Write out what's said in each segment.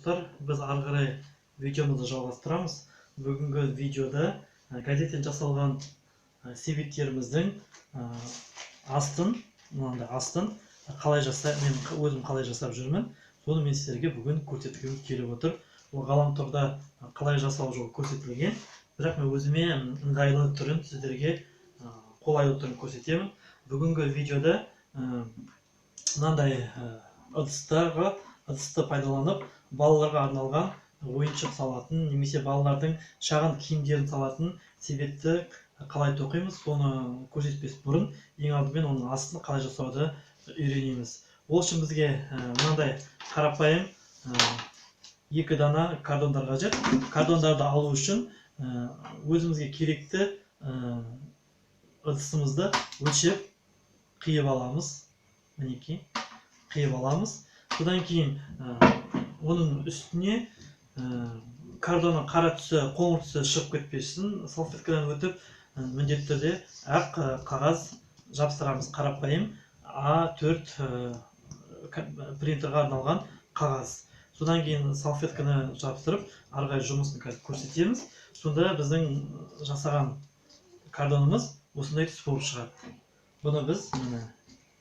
достар, біз ары қарай видеомызды жалғастырамыз. Бүгінгі видеода газеттен жасалған себеттеріміздің астын қалай мен өзім қалай жасап жүрмін, соны мен сіздерге бүгін көрсеткім келіп отыр. Ол ғаламторда қалай жасалу жолы көрсетілген, бірақ мен өзіме ыңғайлы түрін сіздерге қолайлы түрін көрсетемін. Бүгінгі видеода мынандай ыдысты пайдаланып балаларға арналған ойыншық салатын немесе балалардың шағын киімдерін салатын себетті қалай тоқимыз, соны көрсетпес бұрын ең алдымен оның астын қалай жасауды үйренеміз. Ол үшін бізге мынандай қарапайым 2 дана картондар қажет. Картондарды алу үшін өзімізге керекті ыдысымызды өлшеп қиып аламыз. Мінекей, қиып аламыз. Содан кейін оның үстіне картонның қара түсі, қоңыр түсі шығып кетпесін, салфеткадан өтіп міндетті түрде ақ қағаз жабыстырамыз. Қарапайым А4 принтерға арналған қағаз. Содан кейін салфетканы жабыстырып, ары қарай жұмысын көрсетеміз. Сонда біздің жасаған картонымыз осындай түс болып шығады. Бұны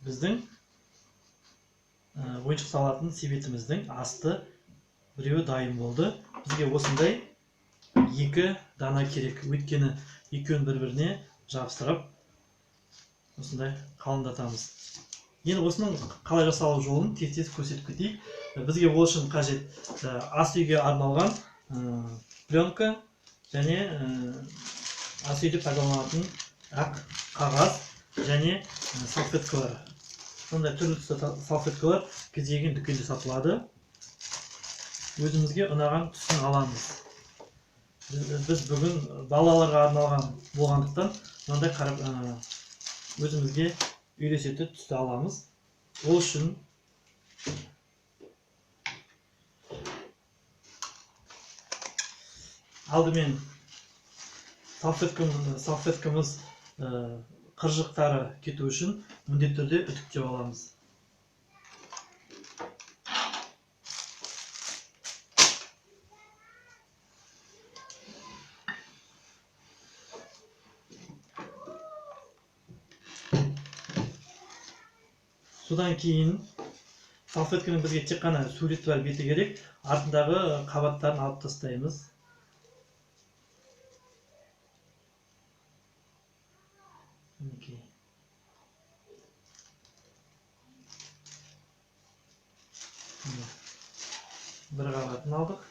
біздің ойыншық салатын себетіміздің асты біреуі дайын болды. Бізге осындай 2 дана керек. Өйткені екеуін бір-біріне жабыстырып, осындай қалыңдатамыз. Енді осының қалай жасалу жолын тез көрсетіп кетейік. Бізге ол үшін қажет ас үйге арналған пленка және ас үйде пайдаланатын ақ қағаз және салфеткалар. Сондай түрлі салфеткалар кезеген дүкенде сатылады. Өзімізге ұнаған түсін аламыз. Біз бүгін балаларға арналған болғандықтан мынандай өзімізге үйлесетін түсті аламыз. Ол үшін алдымен салфеткамыз қыржықтары кету үшін міндетті түрде үтіктеп аламыз. Содан кейін салфетканың бізге тек қана суреті бар беті керек, артындағы қабаттарын алып тастаймыз. Бір қабатын алдық.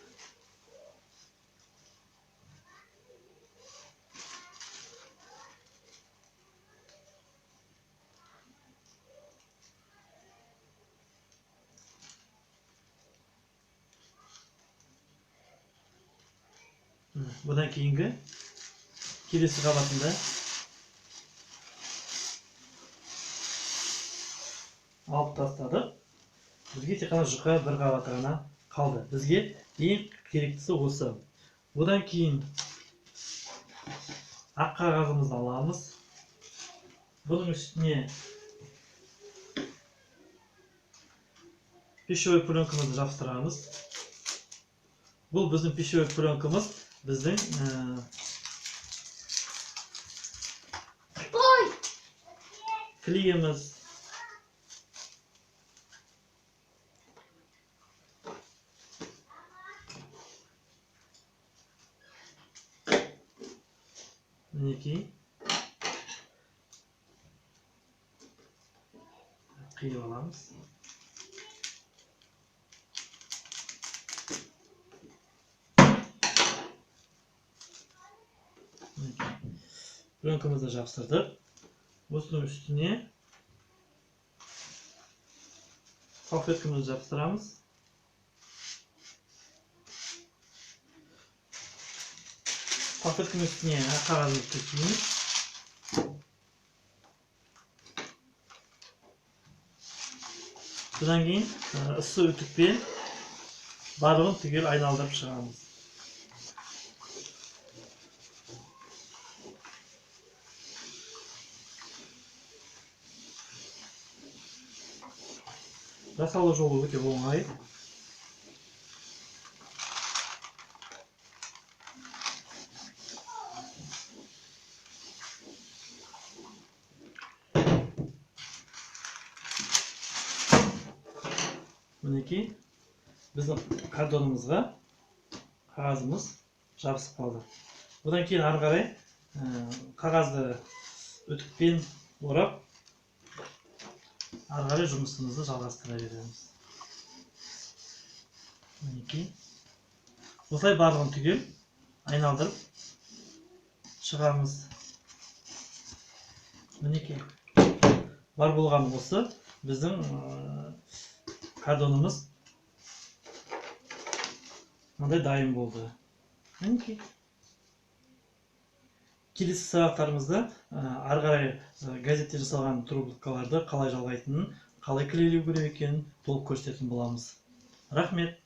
Бұдан кейінгі келесі қабатында алып тастадық. Бізге тек қана жұқа бір қабаты ғана қалды. Бізге ең керектісі осы. Бұдан кейін ақ қағазымызды аламыз. Бұның үстіне пищевой пленкамызды жабыстырамыз. Бұл біздің пищевой пленкамыз, біздің клейіміз. Мінекей, қиып аламыз. Пленкамызды жабыстырдық. Осының үстіне салфеткамызды жабыстырамыз. Салфетканың үстіне қағазымызды төсейміз. Содан кейін ыссы үтікпен барлығын түгел айналдырып шығамыз. Жасалу жолы өте оңай. мінекей біздің картонымызға қағазымыз жабысып қалды. Одан кейін ары қарай қағазды үтікпен орап ары қарай жұмысымызды жалғастыра береміз. Мінекей осылай барлығын түгел айналдырып шығамыз. Мінекей бар болған осы біздің картонымыз мынандай дайын болды. Мінекей келесі сабақтарымызда ары қарай газетте жасалған трубкаларды қалай жалғайтынын, қалай клейлеу керек екенін толық көрсететін боламыз. Рахмет.